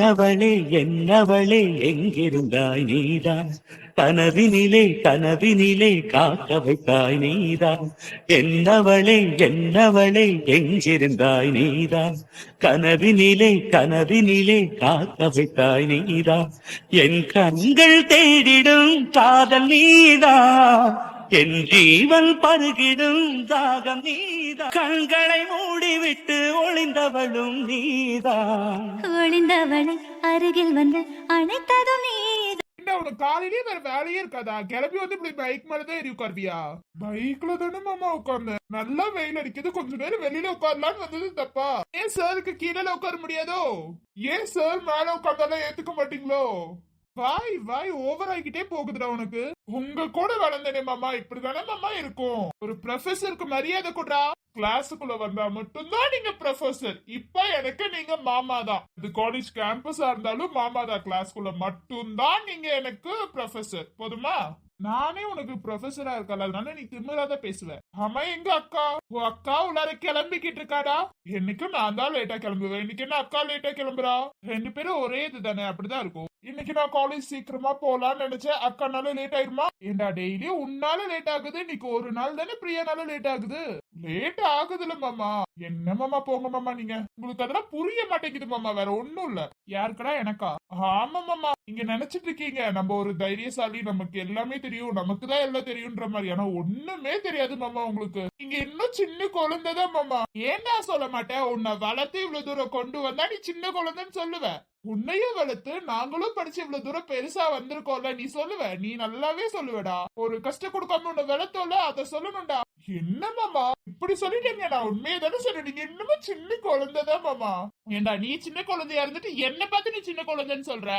என்னவளே என்னவளே எங்கிருந்தாய் நீதான், கனவினிலே கனவினிலே காக்க வைத்தாய் நீதான். என்னவளே என்னவளே எங்கிருந்தாய் நீதான், கனவினிலே கனவினிலே காக்க வைத்தாய் நீதான். என் கண்கள் தேடிடும் காதல் நீதான், என் ஜீவன் பருகிடும் தாகம் நீதான். கண்களை மூடிவிட்டு ஒளிந்தவளும் நீதான். ஒளிந்தவளை அருகில் வந்து அணைத்ததும் நீ. உனக்கு காலையிலேயே வேற வேலையே இருக்காதா? கிளம்பி வந்து இப்படி பைக் மேலதான் ஏறி உட்காருவியா? பைக்ல தானே மாமா உட்கார்ந்தேன். நல்லா வெயில் அடிக்குது, கொஞ்ச நேரம் வெளியில உட்காரலான்னு வந்தது தப்பா? ஏன் சாருக்கு கீழே உட்கார முடியாதோ? ஏன் சார் மேல உட்கார்ந்தாலும் ஏத்துக்க மாட்டீங்களோ? வாய் வாய் ஓவர் ஆகிட்டே போகுதுடா உனக்கு. உங்க கூட வளர்ந்தனே மாமா, இப்படிதானே மாமா இருக்கும். ஒரு ப்ரொஃபசருக்கு மரியாதை கொடுறா. கிளாஸுக்குள்ள வந்தா மட்டும்தான் நீங்க ப்ரொஃபசர். இப்ப எனக்கு நீங்க மாமா தான். இது காலேஜ் கேம்பஸா இருந்தாலும் மாமா தான். கிளாஸ்க்குள்ள மட்டும்தான் நீங்க எனக்கு ப்ரொஃபசர். போதுமா? நானே உனக்கு ப்ரொஃபஸரா இருக்கல, அதனால நீ திமிராதான் பேசுவேன். ஆமா, எங்க அக்கா? உன் அக்கா உள்ளார கிளம்பிக்கிட்டு இருக்காடா. என்னைக்கும் நான் தான் லேட்டா கிளம்புவேன், இன்னைக்கு என்ன அக்கா லேட்டா கிளம்புறா? ரெண்டு பேரும் ஒரே இது தானே, அப்படிதான் இருக்கும். இன்னைக்கு நான் காலேஜ் சீக்கிரமா போலான்னு நினைச்சேன், அக்கானால லேட் ஆயிருமா? ஏண்டா டெய்லியும் உன்னால லேட் ஆகுது, இன்னைக்கு ஒரு நாள் தானே பிரியானால லேட் ஆகுது. லேட் ஆகுதுல மாமா. என்ன மாமா போங்க மாமா, நீங்க உங்களுக்கு அதெல்லாம் புரிய மாட்டேங்குது மாமா. வேற ஒண்ணும் இல்ல. யாருக்கடா? எனக்கா? ஆமா மாமா, நீங்க நினைச்சிட்டு இருக்கீங்க நம்ம ஒரு தைரியசாலி, நமக்கு எல்லாமே தெரியும், நமக்கு தான் எல்லாம் தெரியும்ன்ற மாதிரி. ஆனா ஒண்ணுமே தெரியாது மாமா உங்களுக்கு. நீங்க இன்னும் சின்ன குழந்தைதான் மாமா. ஏன்னா சொல்ல மாட்டேன், உன்னை வளர்த்து இவ்வளவு தூரம் கொண்டு வந்தா நீ சின்ன குழந்தைன்னு சொல்லுவ. உன்னையும் வளர்த்து நாங்களும் படிச்சு இவ்வளவு தூரம் பெருசா வந்திருக்கோம்ல, நீ சொல்லுவ. நீ நல்லாவே சொல்லுவடா. ஒரு கஷ்டம் கொடுக்காம உன்னை வளர்த்தோம்ல, அத சொல்லணும்டா. என்ன மாமா இப்படி சொல்லிட்டீங்க? நான் உண்மையை தானே சொல்றீங்க, இன்னமும் சின்ன குழந்தைதான் மாமா. ஏண்டா நீ சின்ன குழந்தையா இருந்துட்டு என்ன பார்த்து நீ சின்ன குழந்தைன்னு சொல்ற?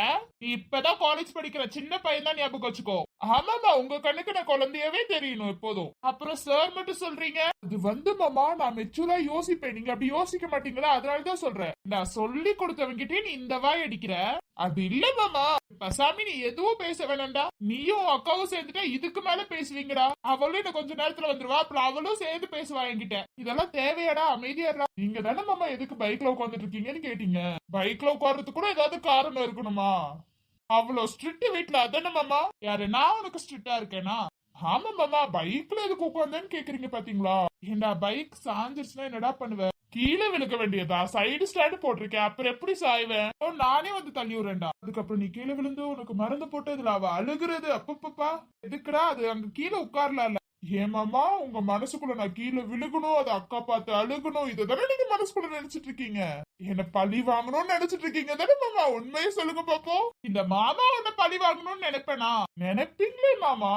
நீ இப்பதான் காலேஜ் படிக்கிற சின்ன பையன் தான், ஞாபகம் வச்சுக்கோ. ஆமாமா, உங்க கண்ணுக்கு நான் குழந்தையவே தெரியணும் எப்போதும். அப்புறம் சார் மட்டும் சொல்றீங்க. அது வந்து மாமா, நான் மெச்சூரா யோசிப்பேன், நீங்க அப்படி யோசிக்க மாட்டீங்களா? அதனாலதான் சொல்றேன். நான் சொல்லி கொடுத்தவங்கிட்டே நீ இந்த வாய் அடிக்கிற. அது இல்ல மாமா, பசாமி நீ எதுவும் பேச வேணாம்டா. நீயும் அக்காவும் சேர்ந்துட்டா இதுக்கு மேல பேசுவீங்கடா. அவளும் இன்னும் கொஞ்ச நேரத்துல வந்துருவா, அப்புறம் அவளும் சேர்ந்து பேசுவா என்கிட்ட. இதெல்லாம் தேவையாடா? அமைதியாடா. நீங்க தானே மாமா எதுக்கு பைக்ல உட்காந்துட்டு இருக்கீங்கன்னு கேட்டீங்க. பைக்ல உட்கார்றதுக்கு கூட ஏதாவது காரணம் இருக்கணுமா? அவ்வளவு ஸ்ட்ரிக்ட் வீட்டுல அதானே மாமா? யாரு நான் உனக்கு ஸ்ட்ரிக்டா இருக்கேனா? ஆமா மாமா, பைக்ல எதுக்கு உட்காந்தேன்னு கேக்குறீங்க பாத்தீங்களா? ஏண்டா பைக் சாஞ்சிருச்சுன்னா என்னடா பண்ணுவ? கீழே விழுக்க வேண்டியதா? சைடு ஸ்டாண்ட் போட்டிருக்கேன், அப்புறம் எப்படி சாய்வேன்? நானே வந்து தள்ளி விடுறேன்டா. அதுக்கப்புறம் நீ கீழே விழுந்து உனக்கு மறந்து போட்டதுல அவ அழுகுறது. அப்பப்பா எதுக்குடா? அது அங்க கீழே உட்காரல. ஏமாமா, உங்க மனசுக்குள்ள நான் கீழே விழுகணும், அது அக்கா பார்த்து அழுகணும், இதுதானே நீங்க மனசுக்குள்ள நினைச்சிட்டு இருக்கீங்க? என்ன பழி வாங்கணும்னு நினைச்சிட்டு இருக்கீங்க தானே மாமா? உண்மையை சொல்லுங்க பாப்போம். இந்த மாமா உன்ன பழி வாங்கணும்னு நினைப்பேனா? நினைப்பீங்களே மாமா.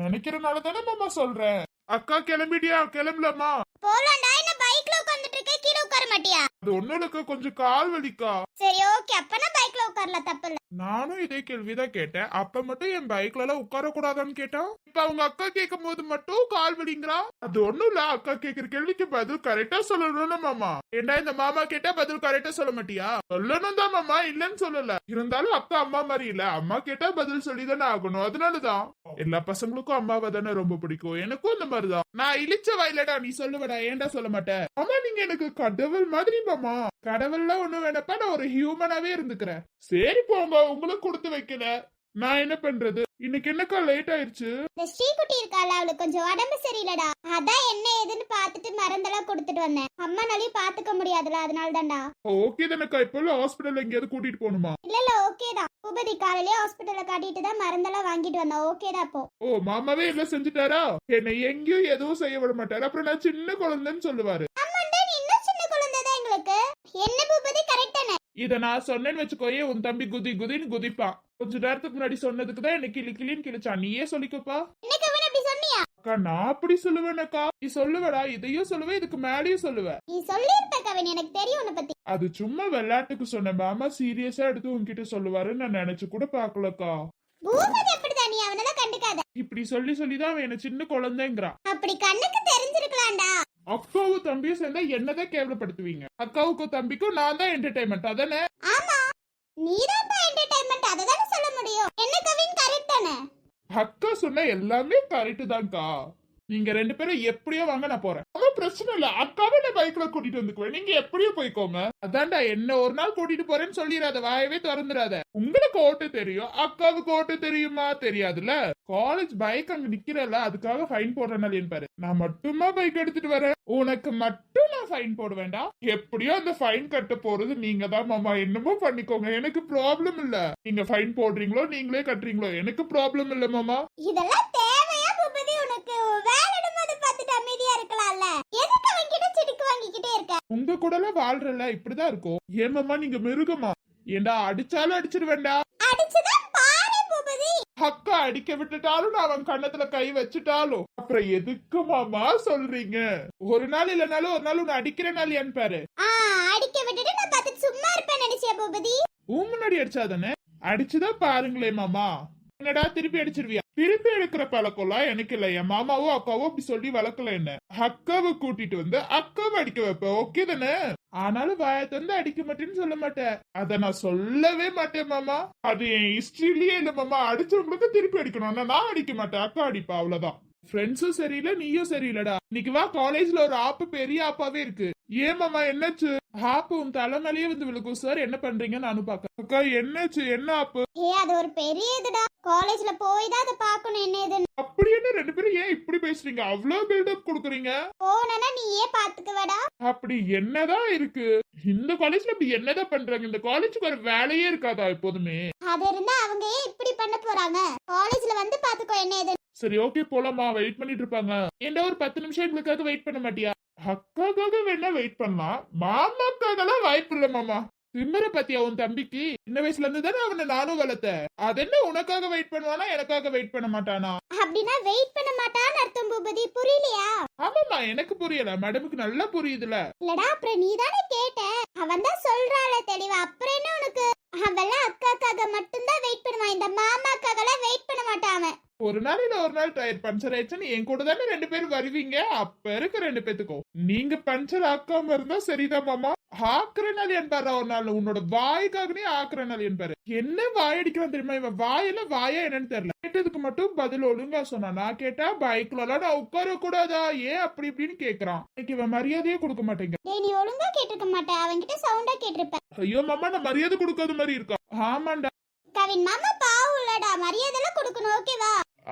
நினைக்கிறனால தானே மாமா சொல்றேன். அக்கா கிளம்பிட்டியா? கிளம்பலாமா? போலாம்டா. என்ன பைக்ல உட்கார்ந்துட்டு இருக்க, கீழ உட்கார மாட்டியா? அது ஒண்ணுலக்கா, கொஞ்சம் கால் வலிக்கா. சரி ஓகே, அப்பனா பைக்ல உட்காரல, தப்பு இல்ல. நானும் இதே கேள்விதான் கேட்டேன். அப்ப மட்டும் என் பைக்ல எல்லாம் உட்கார கூடாதான்னு கேட்டான். இப்ப அவங்க அக்கா கேட்கும் போது மட்டும் கால் வலிங்கிறா. அது ஒண்ணும் இல்ல, அக்கா கேக்குற கேள்விக்கு பதில் கரெக்டா சொல்லணும்னு மாமா. ஏண்டா இந்த மாமா கேட்டா பதில் கரெக்டா சொல்ல மாட்டியா? சொல்லணும் தான் மாமா, இல்லன்னு சொல்லல. இருந்தாலும் அக்கா அம்மா மாதிரி இல்ல, அம்மா கேட்டா பதில் சொல்லிதானே ஆகணும். அதனாலதான் எல்லா பசங்களுக்கும் அம்மாவை தானே ரொம்ப பிடிக்கும். எனக்கும் இந்த மாதிரிதான். நான் இழிச்ச வயலடா, நீ சொல்லுவடா, ஏன்டா சொல்ல மாட்டேன்? ஆமா, நீங்க எனக்கு கடவுள் மாதிரி மாமா. கடவுள்லாம் ஒண்ணு வேணப்பா, நான் ஒரு ஹியூமனாவே இருந்துக்கிறேன். சரி போங்க, உங்களுக்கு கொடுத்து வைக்கல, நான் என்ன பண்றது? இன்னைக்கு என்னக்கா லேட் ஆயிருச்சு? இந்த ஸ்ரீகுட்டி இருக்கால, அவளுக்கு கொஞ்சம் உடம்பு சரியில்லடா. அதான் என்ன ஏதுன்னு பாத்துட்டு மருந்தெல்லாம் கொடுத்துட்டு வந்தேன். அம்மானாலையும் பாத்துக்க முடியாதுல, அதனால தான்டா. ஓகே தானக்கா, இப்போ ஹாஸ்பிடல்ல எங்கேயாவது கூட்டிட்டு போகணுமா? இல்ல ஓகே தான். பூபதி காலையிலே ஹாஸ்பிடல்ல காட்டிட்டு தான் மருந்தெல்லாம் வாங்கிட்டு வந்தா. ஓகே தான் அப்போ. ஓ, மாமாவே எல்லாம் செஞ்சுட்டாரா? என்னை எங்கேயும் எதுவும் செய்ய விட மாட்டாரு. அப்புறம் நான் சின்ன குழந்தைன்னு சொல்லுவாரு. ஆமாண்டா, நீ இன்னும் சின்ன குழந்தை தான் எங்களுக்கு. என்ன பூபதி, கரெக்ட் தானே? இத நான் சொன்னேன்னு வச்சுக்கோயே, உன் தம்பி குதி குதின்னு குதிப்பான். கொஞ்ச நேரத்துக்கு முன்னாடி சொன்னதுக்கு தான் எனக்கு கிளி கிளின்னு கிழிச்சான். நீயே சொல்லிக்கப்பா. எனக்கு அவன் அப்படி சொன்னியா? அக்கா, நான் அப்படி சொல்லுவேனக்கா. நீ சொல்லுவடா, இதையும் சொல்லுவேன், இதுக்கு மேலேயும் சொல்லுவேன். நீ சொல்லிருப்ப கவின், எனக்கு தெரியும் உன்னை பத்தி. அது சும்மா விளையாட்டுக்கு சொன்னேன். மாமா சீரியஸா எடுத்து உன்கிட்ட சொல்லுவாருன்னு நான் நினைச்சு கூட பாக்கலக்கா. பூபதி அப்படிதான், நீ அவனெல்லாம் கண்டுக்காத. இப்படி சொல்லி சொல்லிதான் அவன் என்ன சின்ன குழந்தைங்கிறான். அப்படி கண்ணுக்கு தெரிஞ்சிருக்கலாம்டா. அக்காவும் தம்பியும் சேர்ந்தா என்னதான் கேவலப்படுத்துவீங்க? அக்காவுக்கும் தம்பிக்கும் நான் தான் என்டர்டைன்மெண்ட், அதானே? ஆமா, நீதான் என்டர்டைன்மெண்ட், அததானே சொல்ல முடியும். என்ன கவின், கரெக்ட் தானே? அக்கா சொன்ன எல்லாமே கரெக்ட் தான்க்கா. நீங்க 2 பேரும் எப்படியோ வாங்க, நான் போறேன். ஒன்னும் பிரச்சனை இல்ல, அக்காவை நான் பைக்ல கூட்டிட்டு வந்துக்குவேன். நீங்க எப்படியோ போய்க்கோங்க. அதான்டா, என்ன ஒரு நாள் கூட்டிட்டு போறேன்னு சொல்லிடாத, வாயவே திறந்துடாத. உங்களுக்கு ஓட்டு தெரியும், அக்காவுக்கு ஓட்டு தெரியுமா? தெரியாதுல்ல. காலேஜ் பைக் அங்க நிக்கிறல, அதுக்காக ஃபைன் போடுறனால பாரு. நான் மட்டுமா பைக் எடுத்துட்டு வரேன், உனக்கு மட்டும் நான் ஃபைன் போட வேண்டாம். எப்படியோ அந்த ஃபைன் கட்ட போறது நீங்க தான் மாமா. என்னமோ பண்ணிக்கோங்க, எனக்கு ப்ராப்ளம் இல்ல. நீங்க ஃபைன் போடுறீங்களோ நீங்களே கட்டுறீங்களோ எனக்கு ப்ராப்ளம் இல்ல மாமா. இதெல்லாம் தேவையா பூபதி உனக்கு? வேலையிடும்போது பார்த்துட்டு அமைதியா இருக்கலாம்ல, எதுக்கு அவன்கிட்ட சிடுக்கு வாங்கிக்கிட்டே இருக்க? உங்க கூட எல்லாம் வாழ்றல இப்படிதான் இருக்கும். ஏமாமா நீங்க மிருகமா? ஏண்டா அடிச்சாலும் அடிச்சிருவேண்டா. அடிச்சுதான் பாரு பூபதி. அக்கா அடிக்க விட்டுட்டாலும் நான் அவன் கண்ணத்துல கை வச்சுட்டாலும் அப்புறம் எதுக்கு மாமா சொல்றீங்க? ஒரு நாள் இல்லனாலும் ஒரு நாள் உன்னை அடிக்கிறேனால என் பாரு. அடிக்க விட்டுட்டு நான் பார்த்து சும்மா இருப்பேன் நினைச்சியா பூபதி? முன்னாடி அடிச்சாதானே, அடிச்சுதான் பாருங்களே மாமா. என்னடா திருப்பி அடிச்சிருவியா? திருப்பி எடுக்கிற பழக்கம்லாம் எனக்கு இல்ல. என் மாமாவோ அக்காவோ அப்படி சொல்லி வளர்க்கல என்ன. அக்காவை கூட்டிட்டு வந்து அக்காவை அடிக்க வைப்ப, ஓகே தானே? ஆனாலும் வாய தந்து அடிக்க மாட்டேன்னு சொல்ல மாட்டேன். அத நான் சொல்லவே மாட்டேன் மாமா. அது என் ஹிஸ்டரியிலேயே இல்ல மாமா. அடிச்சவங்களுக்கு திருப்பி அடிக்கணும், நான் அடிக்க மாட்டேன், அக்கா அடிப்பா, அவ்வளவுதான். ஃப்ரெண்ட்ஸும் சரியில்லை, நீயும் சரியில்லடா. இன்னைக்கு வா, காலேஜ்ல ஒரு ஆப்பு பெரிய ஆப்பாவே இருக்கு. ஏன் மாமா என்னாச்சு? ஆப்பு உன் தலைமையிலேயே வந்து விழுக்கும். சார் என்ன பண்றீங்க? நானும் பாக்க. அக்கா என்னாச்சு? என்ன ஆப்பு? அது ஒரு பெரிய இதுடா, காலேஜ்ல போய் தான் அதை பார்க்கணும் என்ன ஏதுன்னு. அப்படி என்ன 2 பேரும் ஏன் இப்படி பேசுறீங்க? அவ்வளவு பில்டப் கொடுக்குறீங்க. போனா நீயே பாத்துக்குவடா. அப்படி என்னதான் இருக்கு இந்த காலேஜ்ல? அப்படி என்னதான் பண்றாங்க? இந்த காலேஜுக்கு ஒரு வேலையே இருக்காதா எப்போதுமே? அது இருந்தா அவங்க ஏன் இப்படி பண்ண போறாங்க? காலேஜ்ல வந்து பாத்துக்கோ என்ன ஏதுன்னு. சரி ஓகே போலாமா? வெயிட் பண்ணிட்டு இருப்பாங்க. ஏண்டா ஒரு 10 நிமிஷம் எங்களுக்காக வெயிட் பண்ண மாட்டியா? அக்காக்காக வேணா வெயிட் பண்ணலாம், மாமாக்காகலாம் வாய்ப்பு இல்ல மாமா. திமிர பத்தியா உன் தம்பிக்கு? சின்ன வயசுல இருந்து தானே அவனை நானும் வளர்த்தேன். அது என்ன உனக்காக வெயிட் பண்ணுவானா எனக்காக வெயிட் பண்ண மாட்டானா? அப்படின்னா வெயிட் பண்ண மாட்டான்னு அர்த்தம் பூபதி, புரியலையா? ஆமாமா, எனக்கு புரியல, மேடமுக்கு நல்லா புரியுதுல. இல்லடா, அப்புறம் நீ தானே கேட்ட, அவன் தான் சொல்றாள தெளிவா, அப்புறம் என்ன உனக்கு? அவெல்லாம் அக்காக்காக மட்டும்தான் வெயிட் பண்ணுவான், இந்த மாமாக்காகலாம் வெயிட் பண்ண மாட்டான் அவன். ஒரு நாள் இல்ல ஒரு நாள் டயர் பஞ்சர் ஆயிடுச்சுன்னு என் கூட தானே 2 பேரும் வருவீங்க. அப்ப இருக்க 2 பேத்துக்கும் நீங்க பஞ்சர் ஆக்காம இருந்தா சரிதான் மாமா. ஆக்குறனால என் பாரு, ஒரு நாள் உன்னோட வாய்க்காகனே ஆக்குறனால என் பாரு. என்ன வாய் அடிக்கிறான் தெரியுமா இவன்? வாயெல்லாம் வாயா என்னன்னு தெரியல. கேட்டதுக்கு மட்டும் பதில் ஒழுங்கா சொன்னா. நான் கேட்டா பைக்ல எல்லாம் நான் உட்கார கூடாதா, ஏன் அப்படி இப்படின்னு கேக்குறான். இன்னைக்கு இவன் மரியாதையே கொடுக்க மாட்டேங்க. நீ ஒழுங்கா கேட்டிருக்க மாட்டே, அவன்கிட்ட சவுண்டா கேட்டிருப்ப. ஐயோ மாமா, நான் மரியாதை கொடுக்காத மாதிரி இருக்கா? ஆமாண்டா. கவின் மாமா பாவம் இல்லடா, மரியாதை எல்லாம் கொடுக்கணும், ஓகேவா?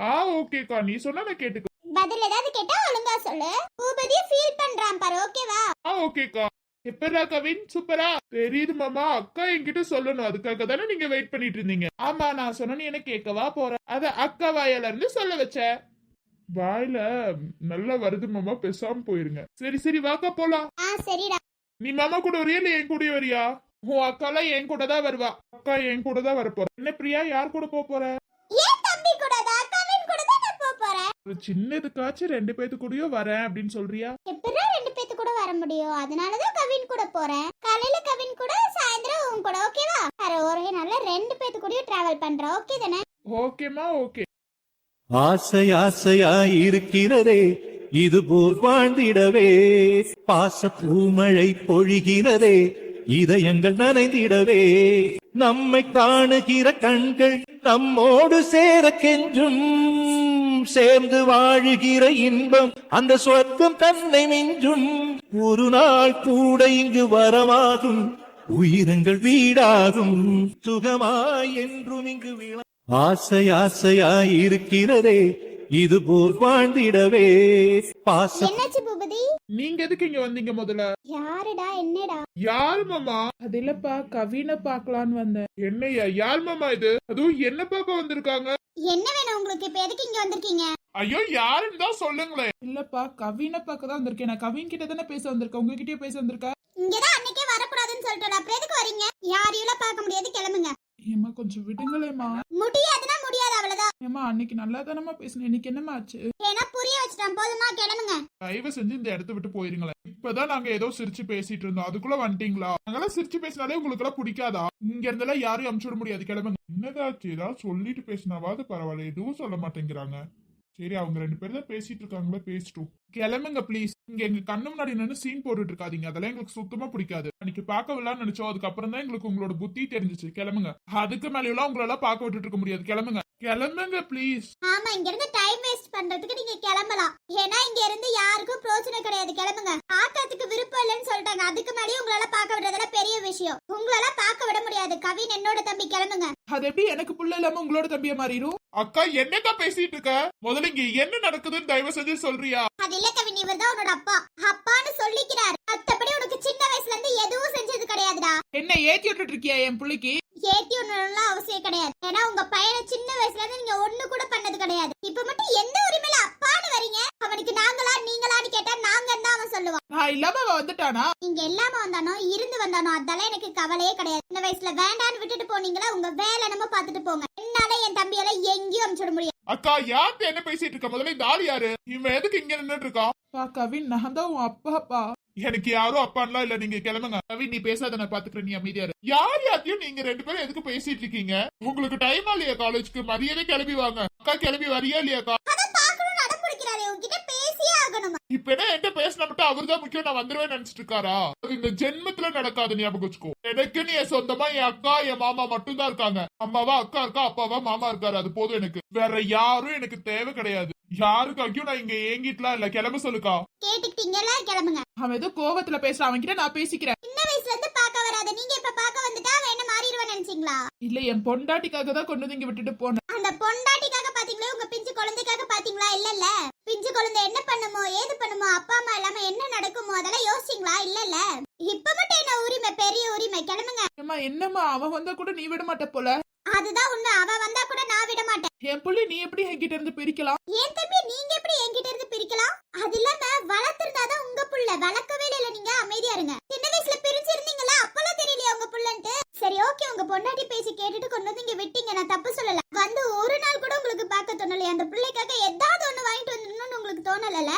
ஓகேக்கா, நீ சொன்னா நான் கேட்டுக்க. பதில் ஏதாவது கேட்டா ஒழுங்கா சொல்லு. பூபதியை ஃபீல் பண்றான் பாரு, ஓகேவா? ஓகேக்கா. எப்படா கவின்? சூப்பரா தெரியுது மாமா. அக்கா என்கிட்ட சொல்லணும், அதுக்காக தானே நீங்க வெயிட் பண்ணிட்டு இருந்தீங்க. ஆமா, நான் சொன்னு எனக்கு கேட்கவா போறேன். அத அக்கா வாயில இருந்து சொல்ல வச்ச. வாயில நல்லா வருது மாமா, பேசாம போயிருங்க. சரி சரி வாக்கா போலாம். சரிடா. நீ மாமா கூட வரியா இல்ல என் கூட வரியா? உன் அக்காலாம் என் கூட தான் வருவா. அக்கா என் கூட தான் வரப்போற. என்ன பிரியா, யார் கூட போற? ஏன் தம்பி கூட தான், கவின் கூட தான் நான் போறேன். ஒரு சின்னதுக்காச்சும் 2 பேத்து கூடயோ வரேன் அப்படின்னு சொல்றியா? எப்படா 2 பேத்து கூட வர முடியும்? அதனாலதான் கவின் கூட போறேன். காலையில கவின் கூட, சாயந்தரம் உன் கூட, ஓகேவா? ஒரே நாள்ல 2 பேத்து கூடயும் டிராவல் பண்றோம், ஓகே தானே? ஓகேமா, ஓகே. ஆசை ஆசையாய் இருக்கிறதே இது போல் வாழ்ந்திடவே, பாச பூமழை பொழிகிறதே இதயங்கள் நனைந்திடவே, நம்மை காணுகிற கண்கள் நம்மோடு சேர கெஞ்சும், சேர்ந்து வாழுகிற இன்பம் அந்த சொர்க்கம் தன்னை மிஞ்சும், ஒரு நாள் கூட இங்கு வரமாகும் உயிரங்கள் வீடாகும், சுகமாய் என்றும் இங்கு விழா. ஆசை ஆசையாய் இருக்கிறதே இது போல் வாழ்ந்திடவே, பாச. என்னாச்சு பூபதி? நீங்க எதுக்கு இங்க வந்தீங்க முதல்ல? யாருடா, என்னடா? யார் மாமா? அது இல்லப்பா, கவினை பாக்கலான்னு வந்தேன். என்னையா யார் மாமா இது? அதுவும் என்ன பார்க்க வந்திருக்காங்க? என்ன வேணும் உங்களுக்கு? இப்ப எதுக்கு இங்க வந்திருக்கீங்க? ஐயோ யாருன்னு தான் சொல்லுங்களேன். இல்லப்பா, கவினை பார்க்க தான் வந்திருக்கேன். நான் கவின் கிட்ட தானே பேச வந்திருக்கேன், உங்ககிட்டயே பேச வந்திருக்கேன். இங்கதான் அன்னைக்கே வரக்கூடாதுன்னு சொல்லிட்டோம், அப்புறம் எதுக்கு வரீங்க? யாரையும் பார்க்க முடியாது, கிளம்புங்க. ஏமா கொஞ்சம் விடுங்களேம்மா. முடியாதுன்னா முடியாது, அவ்வளவுதான். ஏமா அன்னைக்கு நல்லா தானமா பேசினேன், இன்னைக்கு என்னமா ஆச்சு? ஏன்னா புரிய வச்சுட்டோம், போதுமா? கிளம்புங்க. தயவு செஞ்சு இந்த இடத்த விட்டு போயிருங்களேன். இப்பதான் நாங்க ஏதோ சிரிச்சு பேசிட்டு இருந்தோம், அதுக்குள்ள வந்துட்டீங்களா? நாங்கெல்லாம் சிரிச்சு பேசினாலே உங்களுக்கு எல்லாம் பிடிக்காதா? இங்க இருந்தெல்லாம் யாரையும் அமுச்சு விட முடியாது, கிளம்புங்க. என்னதாச்சு? ஏதாவது சொல்லிட்டு பேசினாவாது பரவாயில்ல, எதுவும் சொல்ல மாட்டேங்கிறாங்க. சரி, அவங்க 2 பேரும் தான் பேசிட்டு இருக்காங்களா, பேசிட்டோம். கிளம்புங்க ப்ளீஸ். இங்க எங்க கண்ணு முன்னாடி நின்று சீன் போட்டுட்டு இருக்காதீங்க, அதெல்லாம் எங்களுக்கு சுத்தமா பிடிக்காது. அன்னைக்கு பார்க்க விடலாம்னு நினைச்சோம், அதுக்கப்புறம் தான் எங்களுக்கு உங்களோட புத்தி தெரிஞ்சிச்சு. கிளம்புங்க. அதுக்கு மேல எல்லாம் உங்களெல்லாம் பார்க்க விட்டுட்டு இருக்க முடியாது, கிளம்புங்க. கிளம்புங்க ப்ளீஸ். ஆமா, இங்க இருந்து டைம் வேஸ்ட் பண்றதுக்கு நீங்க கிளம்பலாம். ஏன்னா இங்க இருந்து யாருக்கும் பிரயோஜனம் கிடையாது. கிளம்புங்க. பார்க்கறதுக்கு விருப்பம் இல்லைன்னு சொல்லிட்டாங்க. அதுக்கு மேலேயே உங்களால பார்க்க விடுறதுல பெரிய விஷயம். உங்களால பார்க்க விட முடியாது. கவின் என்னோட தம்பி, கிளம்புங்க. அது எப்படி எனக்கு புள்ள இல்லாம உங்களோட தம்பிய மாறிடும்? அக்கா என்னக்கா பேசிட்டு இருக்க? முதல்ல இங்க என்ன நடக்குதுன்னு தயவு செஞ்சு சொல்றியா? அது இல்ல கவின், இவர் தான் உன்னோட அப்பா. அப்பான்னு சொல்லிக்கிறார். மத்தபடி உனக்கு சின்ன வயசுல இருந்து எதுவும் செஞ்சது கிடையாதுடா. என்ன ஏத்தி விட்டுட்டு இருக்கியா என் பிள்ளைக்கு? ஏத்தி ஒண்ணுலாம் அவசியம் கிடையாது. ஏன்னா உங்க பையனை சின்ன வயசுல இருந்து நீங்க ஒண்ணு கூட பண்ணது கிடையாது. இப்ப மட்டும் எந்த உரிமையில அப்பான்னு வரீங்க? அவனுக்கு நாங்களா நீங்களான்னு கேட்டா நாங்கன்னு தான் அவன் சொல்லுவான். நான் இல்லாம அவன் வந்துட்டானா? இங்க இல்லாம வந்தானோ இருந்து வந்தானோ அதெல்லாம் எனக்கு கவலையே கிடையாது. சின்ன வயசுல வேண்டான்னு விட்டுட்டு போனீங்களா, உங்க வேலை நம்ம பாத்துட்டு போங்க. என்னால என் தம்பியெல்லாம் எங்கேயும் அனுப்பிச்சிட முடியாது. அக்கா யார்கிட்ட என்ன பேசிட்டு இருக்க? முதல்ல இந்த ஆள் யாரு? இவன் எதுக்கு இங்க நின்னுட்டு இருக்கான்? பா கவின், நான் தான் உன் அப்பாப்பா. எனக்கு யாரும் அப்பான்லாம் இல்ல, நீங்க கிளம்புங்க. ரவி நீ பேசாத, நான் பாத்துக்கிறேன், நீ அமைதியா இரு. யார் யார்த்தையும் நீங்க ரெண்டு பேரும் எதுக்கு பேசிட்டு இருக்கீங்க? உங்களுக்கு டைமா இல்லையா காலேஜ்க்கு? மரியாதை கிளம்பி வாங்க. அக்கா கிளம்பி வரியா இல்லையாக்கா? அத பாக்கணும் நடப்பிடிக்கிறாரே, உன்கிட்ட பேசியே ஆகணுமா? இப்ப என்ன என்கிட்ட பேசினா மட்டும் அவர்தான் முக்கியம், நான் வந்துருவேன் நினைச்சிட்டு இருக்காரா? அது இந்த ஜென்மத்துல நடக்காது, ஞாபகம் வச்சுக்கோ. எனக்குன்னு என் சொந்தமா என் அக்கா என் மாமா மட்டும் தான் இருக்காங்க. அம்மாவா அக்கா இருக்கா, அப்பாவா மாமா இருக்காரு, அது போதும் எனக்கு. வேற யாரும் எனக்கு தேவை கிடையாது. யாருக்காகியும் நான் இங்க ஏங்கிட்டுலாம் இல்ல. கிளம்ப சொல்லுக்கா. கேட்டுக்கிட்டீங்களா? கிளம்புங்க. அவன் ஏதோ கோவத்துல பேசுறான், அவன்கிட்ட நான் பேசிக்கிறேன். சின்ன வயசுல இருந்து பாக்க வராத நீங்க இப்ப பாக்க வந்துட்டா அவன் என்ன மாறிடுவான்னு நினைச்சீங்களா? இல்ல, என் பொண்டாட்டிக்காக தான் கொண்டு வந்து இங்க விட்டுட்டு போனேன். அந்த பொண்டாட்டிக்காக பாத்தீங்களா? உங்க பிஞ்சு குழந்தைக்காக பாத்தீங்களா? இல்லல்ல. பிஞ்சு குழந்தை என்ன பண்ணுமோ ஏது பண்ணுமோ, அப்பா அம்மா இல்லாம என்ன நடக்குமோ அதெல்லாம் யோசிச்சீங்களா? இல்லல்ல. இப்ப மட்டும் என்ன உரிமை, பெரிய உரிமை. கிளம்புங்க. ஏம்மா, என்னம்மா அவன் வந்தா கூட நீ விட மாட்ட போல. அதுதான் உண்மை. அவ வந்தா கூட நான் விட மாட்டேன். என் புள்ளி நீ எப்படி என்கிட்ட இருந்து பிரிக்கலாம்? ஏன் தம்பி நீங்க எப்படி என்கிட்ட இருந்து பிரிக்கலாம்? அது இல்லாம வளர்த்திருந்தாதான் உங்க புள்ள. வளர்க்கவே இல்ல. நீங்க அமைதியா இருங்க. சின்ன வயசுல பிரிஞ்சு இருந்தீங்களா? அப்பெல்லாம் தெரியலையா உங்க புள்ளன்ட்டு? சரி ஓகே, உங்க பொண்டாட்டி பேசி கேட்டுட்டு கொண்டு வந்து இங்க விட்டீங்க, நான் தப்பு சொல்லல. வந்து ஒரு நாள் கூட உங்களுக்கு பார்க்க தோணலையா? அந்த பிள்ளைக்காக ஏதாவது ஒண்ணு வாங்கிட்டு வந்துடணும்னு உங்களுக்கு தோணலல?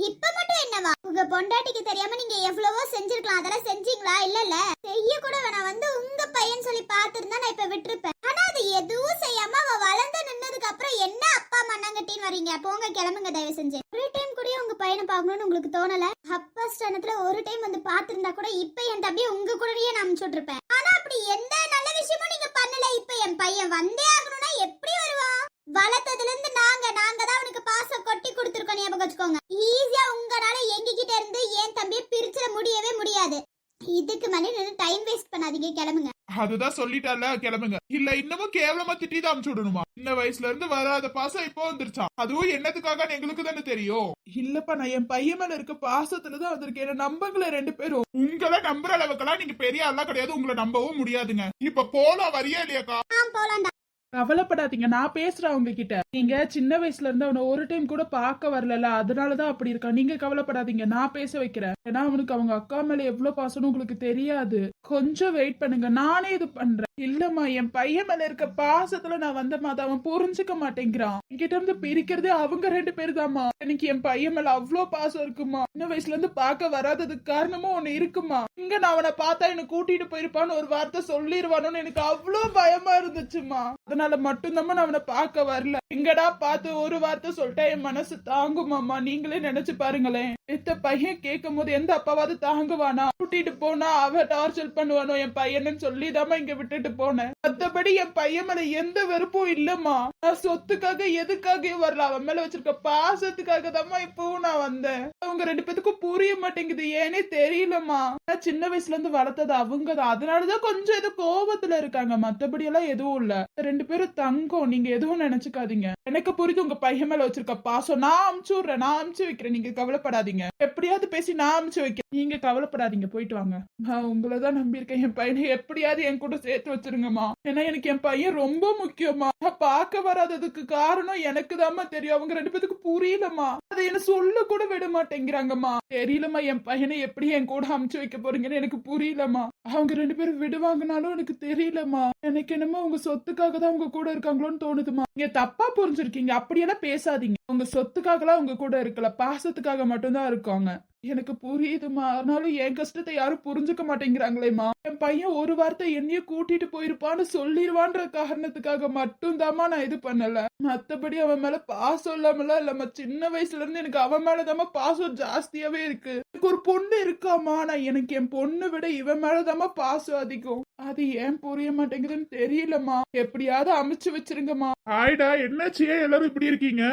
இப்ப மட்டும் என்னவா? உங்க பொண்டாட்டிக்கு தெரியாம நீங்க எவ்வளவோ செஞ்சிருக்கலாம். அதெல்லாம் செஞ்சீங்களா? இல்லல்ல. செய்ய கூட வேணாம். வந்து உங்க பையன் சொல்லி பாத்துருந்தா நான் இப்ப விட்டுருப்பேன். ஆனா அது எதுவும் செய்யாம அவ வளர்ந்து நின்னதுக்கு அப்புறம் என்ன அப்பா மண்ணாங்கட்டின்னு வரீங்க? போங்க, கிளம்புங்க தயவு செஞ்சு. ஒரு டைம் கூட உங்க பையனை பார்க்கணும்னு உங்களுக்கு தோணல? அப்பா ஸ்தானத்துல ஒரு டைம் வந்து பாத்துருந்தா கூட இப்ப என் தம்பியை உங்க கூடயே நான் அனுப்பிச்சு விட்டுருப்பேன். ஆனா அப்படி எந்த நல்ல விஷயமும் நீங்க பண்ணல. இப்ப என் பையன் வந்தே ஆகணும்னா எப்படி வருவான்? வளர்த்ததுல இருந்து நாங்க தான் அவனுக்கு பாசம் கொட்டி கொடுத்துருக்கோம், ஞாபகம் வச்சுக்கோங்க. ஈஸியா உங்களால எங்ககிட்ட இருந்து என் தம்பியை பிரிச்சிட முடியவே முடியாது. இதுக்கு மேலே நின்று டைம் வேஸ்ட் பண்ணாதீங்க. கிளம்புங்க. அதுதான் சொல்லிட்டால, கிளம்புங்க. இல்ல இன்னமும் கேவலமா திட்டி தான் அனுப்பிச்சு விடணுமா? சின்ன வயசுல இருந்து வராத பாசம் இப்போ வந்துருச்சா? அதுவும் என்னத்துக்காக எங்களுக்கு தானே தெரியும். இல்லப்பா, நான் என் பையன் மேல இருக்க பாசத்துலதான் வந்திருக்கேன். என்ன நம்பங்களே ரெண்டு பேரும். உங்களை நம்புற அளவுக்கெல்லாம் நீங்க பெரிய ஆளா கிடையாது. உங்களை நம்பவும் முடியாதுங்க. இப்ப போலாம், வரியா இல்லையாக்கா? போலாண்டா. கவலைப்படாதீங்க, நான் பேசுறேன் அவங்க கிட்ட. நீங்க சின்ன வயசுல இருந்து அவனை ஒரு டைம் கூட பார்க்க வரல, அதனாலதான் அப்படி இருக்கான். நீங்க கவலைப்படாதீங்க, நான் பேச வைக்கிறேன். ஏன்னா அவனுக்கு அவங்க அக்கா மேல எவ்வளவு பாசம்னு உங்களுக்கு தெரியாது. கொஞ்சம் வெயிட் பண்ணுங்க, நானே இது பண்றேன். இல்லம்மா, என் பையன் மேல இருக்க பாசத்துல நான் வந்த மாதிரி அவன் புரிஞ்சுக்க மாட்டேங்கிறான். என்கிட்ட இருந்து பிரிக்கிறதே அவங்க ரெண்டு பேரு தான்மா. எனக்கு என் பையன் மேல அவ்வளவு பாசம் இருக்குமா. சின்ன வயசுல இருந்து பார்க்க வராததுக்கு காரணமும் ஒண்ணு இருக்குமா. இங்க நான் அவனை பார்த்தா என்ன கூட்டிட்டு போயிருப்பான்னு ஒரு வார்த்தை சொல்லிருவானோன்னு எனக்கு அவ்வளவு பயமா இருந்துச்சுமா. அதனால மட்டும்தான் நான் அவனை பார்க்க வரல. எங்கடா பார்த்து ஒரு வார்த்தை சொல்லிட்டா என் மனசு தாங்குமாமா? நீங்களே நினைச்சு பாருங்களேன். பெத்த பையன் கேட்கும் போது எந்த அப்பாவாவது தாங்குவானா? கூட்டிட்டு போனா அவ டார்ச்சர் பண்ணுவானோ என் பையன்னு சொல்லிதாமா இங்க விட்டுட்டு போனேன். மத்தபடி என் பையன் மேல எந்த வெறுப்பும் இல்லம்மா. நான் சொத்துக்காக எதுக்காகவும் வரல, அவன் மேல வச்சிருக்க பாசத்துக்காக தாம்மா இப்பவும் நான் வந்தேன். அவங்க ரெண்டு பேத்துக்கும் புரிய மாட்டேங்குது, ஏனே தெரியலம்மா. நான் சின்ன வயசுல இருந்து வளர்த்தது அவங்கதான், அதனாலதான் கொஞ்சம் இது கோபத்துல இருக்காங்க. மத்தபடி எல்லாம் எதுவும் இல்ல. ரெண்டு பேரும் தங்கம், நீங்க எதுவும் நினைச்சுக்காதீங்க. எனக்கு புரியுது உங்க பையன் மேல வச்சிருக்க பாசம். நான் அமுச்சு விடுறேன், நான் அமுச்சு வைக்கிறேன், நீங்க கவலைப்படாதீங்க. எப்படியாவது பேசி நான் அமுச்சு வைக்கிறேன், நீங்க கவலைப்படாதீங்க, போயிட்டு வாங்க. நான் உங்களதான் நம்பியிருக்கேன். என் பையனை எப்படியாவது என் கூட சேர்த்து வச்சிருங்கம்மா. ஏன்னா எனக்கு என் பையன் ரொம்ப முக்கியமா. நான் பார்க்க வராததுக்கு காரணம் எனக்கு தாம்மா தெரியும். அவங்க ரெண்டு பேத்துக்கு புரியலம்மா. அதை என்ன சொல்ல கூட விட மாட்டேங்கிறாங்கம்மா. தெரியலம்மா, என் பையனை எப்படி என் கூட அமுச்சு வைக்க போறீங்கன்னு எனக்கு புரியலம்மா. அவங்க ரெண்டு பேரும் விடுவாங்கனாலும் எனக்கு தெரியலம்மா. எனக்கு என்னமோ உங்க சொத்துக்காக தான் உங்க கூட இருக்காங்களோன்னு தோணுதுமா. நீங்க தப்பா புரிஞ்சிருக்கீங்க, அப்படியெல்லாம் பேசாதீங்க. உங்க சொத்துக்காகலாம் உங்க கூட இருக்கல, பாசத்துக்காக மட்டும்தான் இருக்காங்க. எனக்கு புரியுதுமா, ஆனாலும் என் கஷ்டத்தை யாரும் புரிஞ்சுக்க மாட்டேங்கிறாங்களேம்மா. என் பையன் ஒரு வார்த்தை என்னைய கூட்டிட்டு போயிருப்பான்னு சொல்லிடுவான்ற காரணத்துக்காக மட்டும்தாம்மா நான் இது பண்ணல. மத்தபடி அவன் மேல பாசம் இல்லாமலாம் இல்லம்மா. சின்ன வயசுல இருந்து எனக்கு அவன் மேலதாம்மா பாசம் ஜாஸ்தியாவே இருக்கு. எனக்கு ஒரு பொண்ணு இருக்காமா, நான் எனக்கு என் பொண்ணு விட இவன் மேலதாம்மா பாசம் அதிகம். அது ஏன் புரிய மாட்டேங்குதுன்னு தெரியலம்மா. எப்படியாவது அமைச்சு வச்சிருங்கம்மா. ஆயிடா, என்னாச்சு? ஏன் எல்லாரும் இப்படி இருக்கீங்க?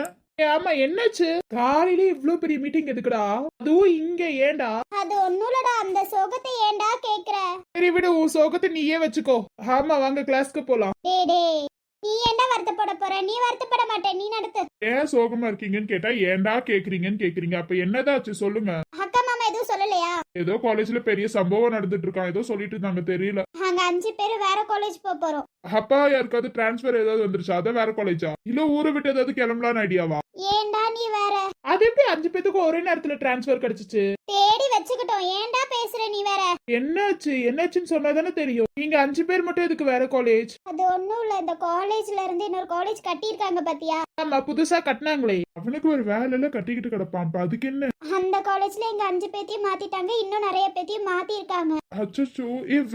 ஆமா, என்னாச்சு? காலையில இவ்ளோ பெரிய மீட்டிங் எதுக்குடா? அதுவும் இங்க ஏன்டா? அது ஒண்ணுலடா, அந்த சோகத்தை ஏன்டா கேக்குற? சரி விடு, உன் சோகத்தை நீயே வச்சுக்கோ. ஆமா, வாங்க கிளாஸ்க்கு போலாம். டேய் நீ ஏன்டா வருத்தப்பட போற? நீ வருத்தப்பட மாட்டே, நீ நடத்து. ஏன் சோகமா இருக்கீங்கன்னு கேட்டா ஏன்டா கேக்குறீங்கன்னு கேக்குறீங்க. அப்ப என்னதாச்சு சொல்லுங்க. அக்கா மாமா எதுவும் சொல்லலையா? ஏதோ காலேஜ்ல பெரிய சம்பவம் நடந்துட்டு இருக்கான், ஏதோ சொல்லிட்டு இருந்தாங்க, தெரியல. நாங்க 5 பேர் வேற காலேஜ் போறோம். அப்பா யாருக்காவது டிரான்ஸ்பர் ஏதாவது வந்துருச்சா? அதான் வேற காலேஜா? இல்ல ஊரை விட்டு ஏதாவது கிளம்பலான்னு ஐடியாவா? ஏன்டா நீ வேற? அது எப்படி 5 பேத்துக்கும் ஒரே நேரத்துல டிரான்ஸ்பர் கிடைச்சிச்சு? தேடி வச்சுக்கிட்டோம். ஏன்டா பேசுற நீ வேற? என்னாச்சுன்னு சொன்னாதானே தெரியும். நீங்க 5 பேர் மட்டும் எதுக்கு வேற காலேஜ்? அது ஒண்ணும் இல்ல, இந்த காலேஜ்ல இருந்து இன்னொரு காலேஜ் கட்டி இருக்காங்க பாத்தியா? ஆமா, புதுசா கட்டினாங்களே. அவனுக்கு ஒரு வேலையில கட்டிக்கிட்டு கிடப்பான், அப்ப அதுக்கு என்ன? அந்த காலேஜ்ல எங்க 5 பேத்தையும் மாத்திட்டாங்க, இன்னும் நிறைய பேத்தையும் மாத்தி இருக்காங்க. அச்சோ,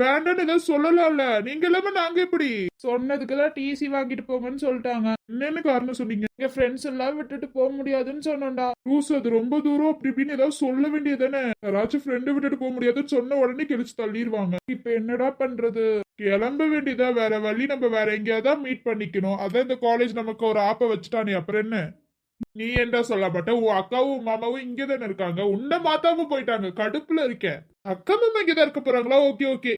வேண்டான்னு ஏதாவது சொல்லலாம்ல. நீங்க எல்லாமே நாங்க எப்படி? சொன்னதுக்குதான் டிசி வாங்கிட்டு போங்கன்னு சொல்லிட்டாங்க. என்னன்னு காரணம் சொன்னீங்க? எங்க ஃப்ரெண்ட்ஸ் எல்லாம் விட்டுட்டு போக முடியாதுன்னு சொன்னோம்டா. லூசு, அது ரொம்ப தூரம் அப்படி இப்படின்னு ஏதாவது சொல்ல வேண்டியதானே. யாராச்சும் ஃப்ரெண்டு விட்டுட்டு போக முடியாதுன்னு சொன்ன உடனே கிழிச்சு தள்ளிடுவாங்க. இப்ப என்னடா பண்றது? கிளம்ப வேண்டியதா, வேற வழி. நம்ம வேற எங்கேயாவது மீட் பண்ணிக்கணும். அதான் இந்த காலேஜ் நமக்கு ஒரு ஆப்ப வச்சுட்டானே, அப்புறம் என்ன? நீ என்ன சொல்ல மாட்ட? உன் அக்காவும் மாமாவும் இங்கதானே இருக்காங்க, உன்னை மாத்தாம போயிட்டாங்க. கடுப்புல இருக்கேன். அக்கா மாமா இங்கதான் இருக்க போறாங்களா? Okay okay.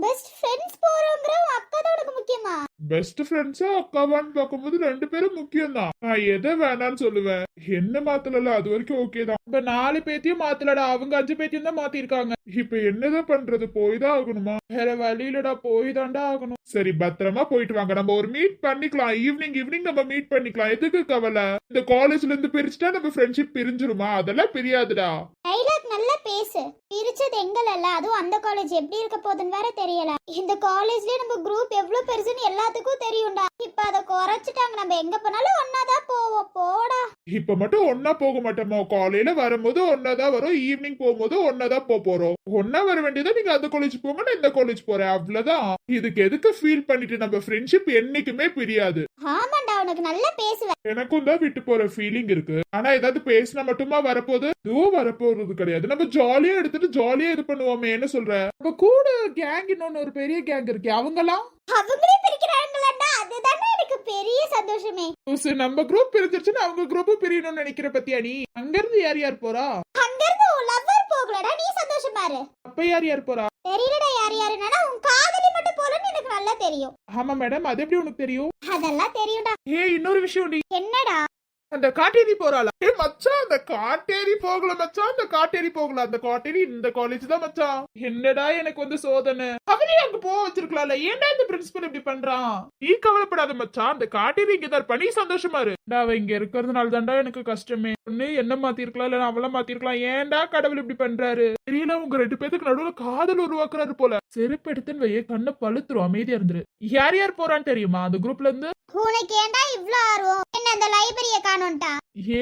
பெஸ்ட் ஃப்ரெண்ட்ஸ் போறோம்ங்கற அக்கா தான் உனக்கு முக்கியமா? பெஸ்ட் ஃப்ரெண்ட்ஸா அக்காவான்னு பார்க்கும்போது 2 பேரும் முக்கியம் தான். நான் எதை வேணான்னு சொல்லுவேன். என்ன மாத்தல, அது வரைக்கும் ஓகே தான். இப்ப 4 பேத்தையும் மாத்தலடா, அவங்க 5 பேத்தையும் தான் மாத்திருக்காங்க. இப்ப என்னதான் பண்றது? போய்தான் ஆகணுமா? வேற வழியிலடா, போய் தாண்டா ஆகணும். சரி, பத்திரமா போயிட்டு வாங்க. நம்ம ஒரு மீட் பண்ணிக்கலாம். ஈவினிங் நம்ம மீட் பண்ணிக்கலாம். எதுக்கு கவலை? இந்த காலேஜ்ல இருந்து பிரிச்சுட்டா நம்ம ஃப்ரெண்ட்ஷிப் பிரிஞ்சிருமா? அதெல்லாம் பிரியாதுடா. டைலாக் நல்லா பேசு. பிரிச்சது எங்களல்ல, அதுவும் அந்த காலேஜ் எப்படி இருக்க போகுதுன்னு வேற தெரியல. இந்த காலேஜ்லயே நம்ம குரூப் எவ்வளவு பெருசுன்னு எல்லாத்துக்கும் தெரியும்டா. இப்ப அதை குறைச்சிட்டாங்க. நம்ம எங்க போனாலும் ஒன்னாதான் போவோம். போடா. இப்ப மட்டும் ஒன்னா போக மாட்டோமா? காலையில வரும்போது ஒன்னாதான் வரும், ஈவினிங் போகும்போது ஒன்னாதான் போறோம். ஒன்னா வர வேண்டியதா. நீங்க அந்த காலேஜ் போங்க, நான் இந்த காலேஜ் போறேன், அவ்வளவுதான். இதுக்கு எதுக்கு ஃபீல் பண்ணிட்டு? நம்ம ஃப்ரெண்ட்ஷிப் என்னைக்குமே பிரியாது. ஆமாண்டா, உனக்கு நல்லா பேசுவேன். எனக்கும் தான் விட்டு போற ஃபீலிங் இருக்கு. ஆனா ஏதாவது பேசினா மட்டுமா வரப்போகுது? இதுவும் வரப்போறது கிடையாது. நம்ம ஜாலியா எடுத்துட்டு ஜாலியா இது பண்ணுவோமே. என்ன சொல்ற? நம்ம கூட கேங் இன்னொன்னு ஒரு பெரிய கேங் இருக்கு, அவங்கலாம் அவங்களே பிரிக்கிறாங்களாடா, அதுதானே எனக்கு பெரிய சந்தோஷமே. நம்ம குரூப் பிரிஞ்சிருச்சுன்னு அவங்க குரூப் பிரியணும்னு நினைக்கிற பத்தியா நீ? அங்க இருந்து யார் யார் போறா? அங்க இருந்து உன் லவ்வர் போகலடா, நீ சந்தோஷமா இரு. அப்ப யார் யார் போறா? தெரியலடா யார் யாருன்னா, உன் காதலி மட்டும் போலன்னு எனக்கு நல்லா தெரியும். ஆமா மேடம், அது எப்படி உனக்கு தெரியும்? அதெல்லாம் தெரியும்டா. இன்னொரு விஷயம், என்னடா? அந்த காட்டேரி போறாளா? மச்சான், அந்த காட்டேரி போகல மச்சான். அந்த காட்டேரி போகல. அந்த காட்டேரி இந்த காலேஜ் தான் மச்சான். என்னடா எனக்கு வந்து சோதனை. அவனே அங்க போக வச்சிருக்கலாம்ல, ஏன்டா இந்த பிரின்சிபல் இப்படி பண்றான்? நீ கவலைப்படாத மச்சான். அந்த காட்டேரி இங்கதான் பண்ணி சந்தோஷமா இரு. அவ இங்க இருக்கிறதுனால தான்டா எனக்கு கஷ்டமே. ஒண்ணு என்ன மாத்திருக்கலாம், இல்ல அவள மாத்திருக்கலாம். ஏன்டா கடவுள் இப்படி பண்றாரு தெரியல. உங்க 2 பேத்துக்கு நடுவுல காதல் உருவாக்குறாரு போல. செருப்பு எடுத்துன்னு வைய, கண்ணை பழுத்துரும். அமைதியா இருந்துரு. யார் யார் போறான்னு தெரியுமா அந்த குரூப்ல இருந்து? உனக்கு ஏன்டா இவ்ளோ ஆர்வம்? என்ன அந்த லைப்ரரிய காணோம்டா?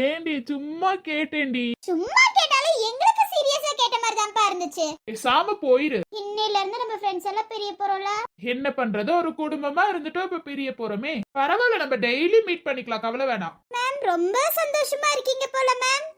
ஏண்டி சும்மா கேட்டேன்டி. சும்மா கேட்டாலும் எங்களுக்கு சீரியஸா கேட்ட மாதிரி தான்ப்பா இருந்துச்சு. பேசாம போயிரு. இன்னையில இருந்து நம்ம ஃப்ரெண்ட்ஸ் எல்லாம் பெரிய போறோம்ல. என்ன பண்றது, ஒரு குடும்பமா இருந்துட்டோம், இப்ப பிரிய போறோமே. பரவாயில்ல, நம்ம டெய்லி மீட் பண்ணிக்கலாம், கவலை வேணாம். மேம் ரொம்ப சந்தோஷமா இருக்கீங்க போல மேம்.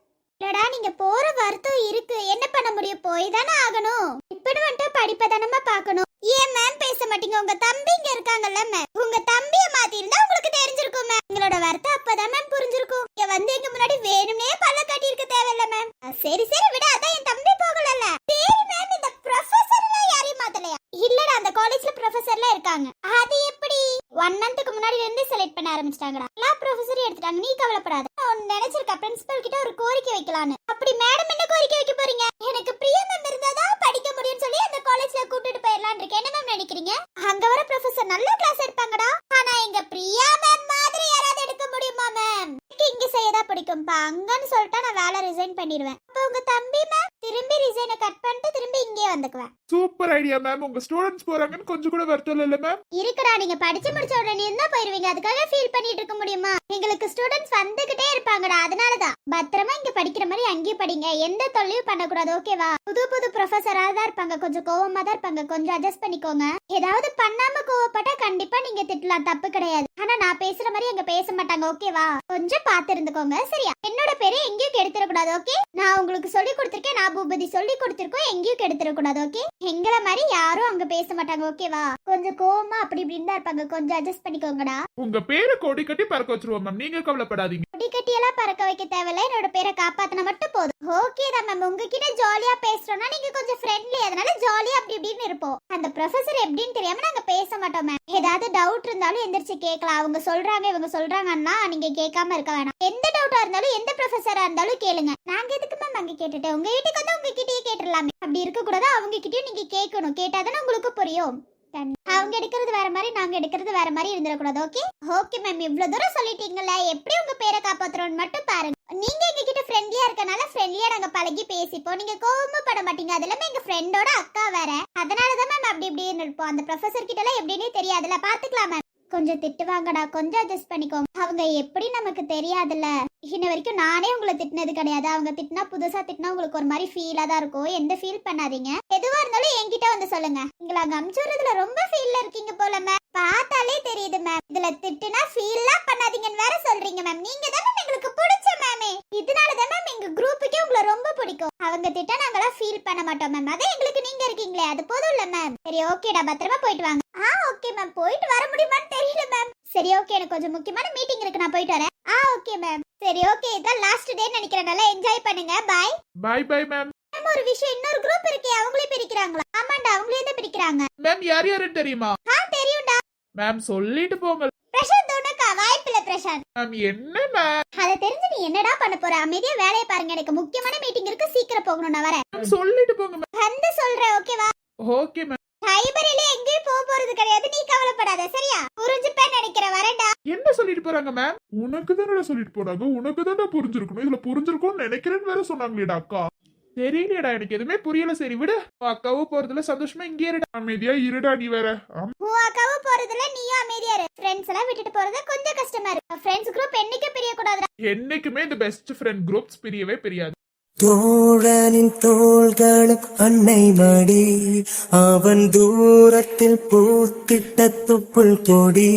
இல்லடா, நீங்க போற வருத்தம் இருக்கு, என்ன பண்ண முடியும்? போய் தானே ஆகணும். இப்படி வந்துட்டு படிப்பை தானமா பாக்கணும். ஏன் மேம் பேச மாட்டீங்க? உங்க தம்பி இங்க இருக்காங்கல்ல மேம், உங்க தம்பிய மாத்தி இருந்தா உங்களுக்கு தெரிஞ்சிருக்கும் மேம். உங்களோட வருத்தம் அப்பதான் மேம் புரிஞ்சிருக்கும். இங்க வந்து எங்க முன்னாடி வேணும்னே பல்ல கட்டி இருக்க தேவையில்ல மேம். சரி சரி விட, அதான் என் தம்பி போகலல்ல. சரி மேம், இந்த ப்ரொஃபசர் எல்லாம் யாரையும் மாத்தலையா? இல்லடா, அந்த காலேஜ்ல ப்ரொஃபசர்லாம் இருக்காங்க. அது எப்படி 1 மந்த்க்கு முன்னாடி இருந்து செலக்ட் பண்ண ஆரம்பிச்சிட்டாங்கடா. எல்லா ப்ரொஃபசரையும் எடுத்துட்டாங்க. நீ கவலைப்படாத. நான் நினைச்சிருக்க பிரின்சிபல் கிட்ட ஒரு கோரிக்கை வைக்கலான்னு. அப்படி மேடம் என்ன கோரிக்கை வைக்க போறீங்க? எனக்கு பிரியா மேம் இருந்தாதான் படிக்க முடியும்னு சொல்லி அந்த காலேஜ்ல கூட்டிட்டு போயிடலான்னு இருக்கேன். என்ன மேம் நினைக்கிறீங்க? அங்க வர ப்ரொஃபசர் நல்ல கிளாஸ் எடுப்பாங்கடா. ஆனா எங்க பிரியா மேம் மாதிரி யாராவது எடுக்க முடியுமா மேம்? இங்க செய்யதான் பிடிக்கும்பா. அங்கன்னு சொல்லிட்டா நான் வேலை ரிசைன் பண்ணிடுவேன். அப்ப உங்க தம்பி மேம் திரும்பி ரிசைனை கட் பண்ணிட்டு திரும்பி இங்கே வந்துக்குவேன். Super idea ma'am. உங்க ஸ்டூடெண்ட்ஸ் போறாங்கன்னு கொஞ்சம் கூட வருத்தம் இல்ல மேம். இருக்குடா, நீங்க படிச்சு முடிச்ச உடனே இருந்தா போயிருவீங்க. அதுக்காக ஃபீல் பண்ணிட்டு இருக்க முடியுமா? எங்களுக்கு ஸ்டூடெண்ட்ஸ் வந்துகிட்டே இருப்பாங்கடா. அதனாலதான் பத்திரமா இங்க படிக்கிற மாதிரி அங்கேயும் படிங்க. எந்த தொல்லையும் பண்ணக்கூடாது. ஓகேவா? புது புது ப்ரொஃபஸரா தான் இருப்பாங்க. கொஞ்சம் கோவமா தான் இருப்பாங்க. கொஞ்சம் அட்ஜஸ்ட் பண்ணிக்கோங்க. ஏதாவது பண்ணாம கோவப்பட்டா கண்டிப்பா நீங்க திட்டலாம். தப்பு கிடையாது. ஆனா நான் பேசுற மாதிரி அங்க பேச மாட்டாங்க. ஓகேவா? கொஞ்சம் பார்த்து இருந்துக்கோங்க. சரியா? என்னோட பேரை எங்கேயும் கெடுத்துடக்கூடாது. ஓகே? நான் உங்களுக்கு சொல்லி கொடுத்திருக்கேன். நான் பூபதி சொல்லி கொடுத்திருக்கோம். எங்கேயும் கெடுத்துடக்கூடாது. ஓகே? எங்களை மாதிரி யாரும் அங்க பேச மாட்டாங்க. ஓகேவா? கொஞ்சம் கோவமா அப்படி இப்படின்னு தான் இருப்பாங்க. கொஞ்சம் அட்ஜஸ்ட் பண்ணிக்கோங்கடா. உங்க பேரை கொடி கட்டி பறக்க வச்சிருவோம் மேம். நீங்க கவலைப்படாதீங்க. கொடி கட்டியெல்லாம் பறக்க வைக்க தேவையில்ல. என்னோட பேரை காப்பாத்தினா மட்டும் போதும். ஓகே தான் மேம். உங்ககிட்ட ஜாலியா பேசுறோம்னா நீங்க கொஞ்சம் ஃப்ரெண்ட்லி. அதனால ஜாலியா அப்படி இப்படின்னு இருப்போம். அந்த ப்ரொஃபசர் எப்படின்னு தெரியாம நாங்க பேச மாட்டோம் மேம். ஏதாவது டவுட் இருந்தாலும் எந்திரிச்சு கேட்கலாம். அவங்க சொல்றாங்க இவங்க சொல்றாங்கன்னா நீங்க கேட்காம இருக்க வேணாம். எந்த டவுட்டா இருந்தாலும் எந்த ப்ரொஃபசரா இருந்தாலும் கேளுங்க. நாங்க எதுக்கு மேம் அங்க கேட்டுட்டு உங்க வீட்டுக்கு வந்து உங்ககிட்டயே கேட்டுடலாமே. அப்படி இருக்க கூடாது. அவங்க கிட்டயும் நீங்க கேட்கணும். கேட்டாதானே உங்களுக்கு புரியும். அவங்க எடுக்கிறது வேற மாதிரி நாங்க எடுக்கிறது வேற மாதிரி இருந்துடக்கூடாது. ஓகே? Okay ma'am. இவ்வளவு தூரம் சொல்லிட்டீங்கல்ல, எப்படி உங்க பேரை காப்பாத்துறோம்னு மட்டும் பாருங்க. நீங்க எங்க கிட்ட ஃப்ரெண்ட்லியா இருக்கனால ஃப்ரெண்ட்லியா நாங்க பழகி பேசிப்போம். நீங்க கோவமும் பட மாட்டீங்க. அது இல்லாம எங்க ஃப்ரெண்டோட அக்கா வேற. அதனாலதான் மேம் அப்படி இப்படின்னு இருப்போம். அந்த ப்ரொஃபசர் கிட்ட எல்லாம் எப்படின்னே தெரியாதுல்ல. பாத்துக்கலாம் மேம். கொஞ்சம் திட்டுவாங்கடா. கொஞ்சம் அட்ஜஸ்ட் பண்ணிக்கோங்க. அவங்க எப்படி நமக்கு தெரியாதுல்ல. இன்ன வரைக்கும் நானே உங்களை திட்டினது கிடையாது. அவங்க திட்டினா புதுசா திட்டினா உங்களுக்கு ஒரு மாதிரி ஃபீலா தான் இருக்கும். எந்த ஃபீல் பண்ணாதீங்க. எதுவா இருந்தாலும் என்கிட்ட வந்து சொல்லுங்க. உங்களை அங்க அனுப்பிச்சுறதுல ரொம்ப ஃபீல்ல இருக்கீங்க போல மேம். பார்த்தாலே தெரியுது மேம். இதுல திட்டுனா ஃபீல்லாம் பண்ணாதீங்கன்னு வேற சொல்றீங்க மேம். நீங்க தானே எங்களுக்கு பிடிச்ச மேமே. இதனாலதான் மேம் எங்க குரூப்புக்கே உங்களை ரொம்ப பிடிக்கும். அவங்க திட்டா நாங்களாம் ஃபீல் பண்ண மாட்டோம் மேம். அதே எங்களுக்கு நீங்க இருக்கீங்களே அது போதும் இல்ல மேம். சரி ஓகேடா. பத்திரமா போயிட்டு வாங்க. Okay ma'am. போயிட்டு வர முடியுமான்னு தெரியல மேம். சரி ஓகே. எனக்கு கொஞ்சம் முக்கியமான மீட்டிங் இருக்கு. நான் போயிட்டு வரேன். Okay ma'am. சரி ஓகே. இதான் லாஸ்ட் டே நினைக்கிறேன். நல்லா என்ஜாய் பண்ணுங்க. Bye bye bye ma'am. Ma'am ஒரு விஷயம், இன்னொரு குரூப் இருக்கே அவங்களே பிரிக்கிறாங்களா? ஆமாண்டா, அவங்களே தான் பிரிக்கிறாங்க. மேம் யார் யாருன்னு தெரியுமா? தெரியும்டா. மேம் சொல்லிட்டு போங்க. பிரசாந்த் உனக்கா? வாய்ப்பில்ல பிரசாந்த். மேம் என்ன மேம்? அத தெரிஞ்சு நீ என்னடா பண்ண போற? அமைதியா வேலையை பாருங்க. எனக்கு முக்கியமான மீட்டிங் இருக்கு. சீக்கிரம் போகணும். நான் வரேன். மேம் சொல்லிட்டு போங்க மேம். வந்து சொல்றேன். ஓகேவா? Okay ma'am. லைப்ரரியில எங்கேயும் போறது கிடையாது. நீ கவலைப்படாத. சரியா? புரிஞ்சுப்பேன்னு நினைக்கிறேன். வரேன்டா. என்ன சொல்லிட்டு போறாங்க மேம்? உனக்கு தானே சொல்லிட்டு போறாங்க. உனக்கு தானே புரிஞ்சிருக்கணும். இதுல புரிஞ்சிருக்கும்னு நினைக்கிறேன்னு வேற சொன்னாங்களேடா அக்கா. தெரியலடா, எனக்கு எதுவுமே புரியல. சரி விடு. அக்காவும் போறதுல சந்தோஷமா இங்கே இருடா. அமைதியா இருடா. நீ வேற உன் அக்காவும் போறதுல நீயும் அமைதியா இரு. ஃப்ரெண்ட்ஸ் எல்லாம் விட்டுட்டு போறது கொஞ்சம் கஷ்டமா இருக்கு. ஃப்ரெண்ட்ஸ் குரூப் என்னைக்கு பிரிய கூடாதுடா. என்னைக்குமே இந்த பெஸ்ட் ஃப்ரெண்ட் குரூப்ஸ் பிரியவே பிரியாது. தோழனின் தோள்களும் அன்னை மடி, அவன் தூரத்தில் பூத்திட்ட தொப்புள் கொடி,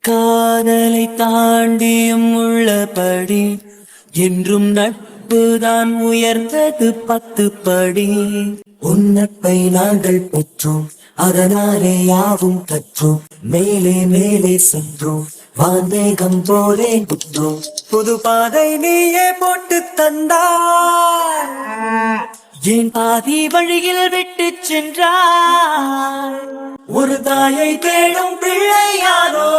காதலை தாண்டியும் உள்ளபடி என்றும் நட்புதான் உயர்ந்தது 10 படி. உன்னப்பை நாங்கள் பெற்றோம், அதனாலே யாவும் கற்றோம், மேலே மேலே சென்றோம், வாந்தேகம் போலே குற்றோம், புது பாதை நீயே போட்டு தந்தாய், ஏன் பாதி வழியில் விட்டு சென்றாய், ஒரு தாயை தேடும் பிள்ளையானோ,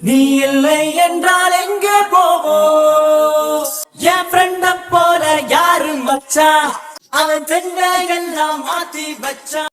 நீ இல்லை என்றால் எங்கே போவோம், என் ஃப்ரெண்ட போல யாரும் வச்சா, அவன் தென்னை எல்லாம் மாத்தி வச்சா.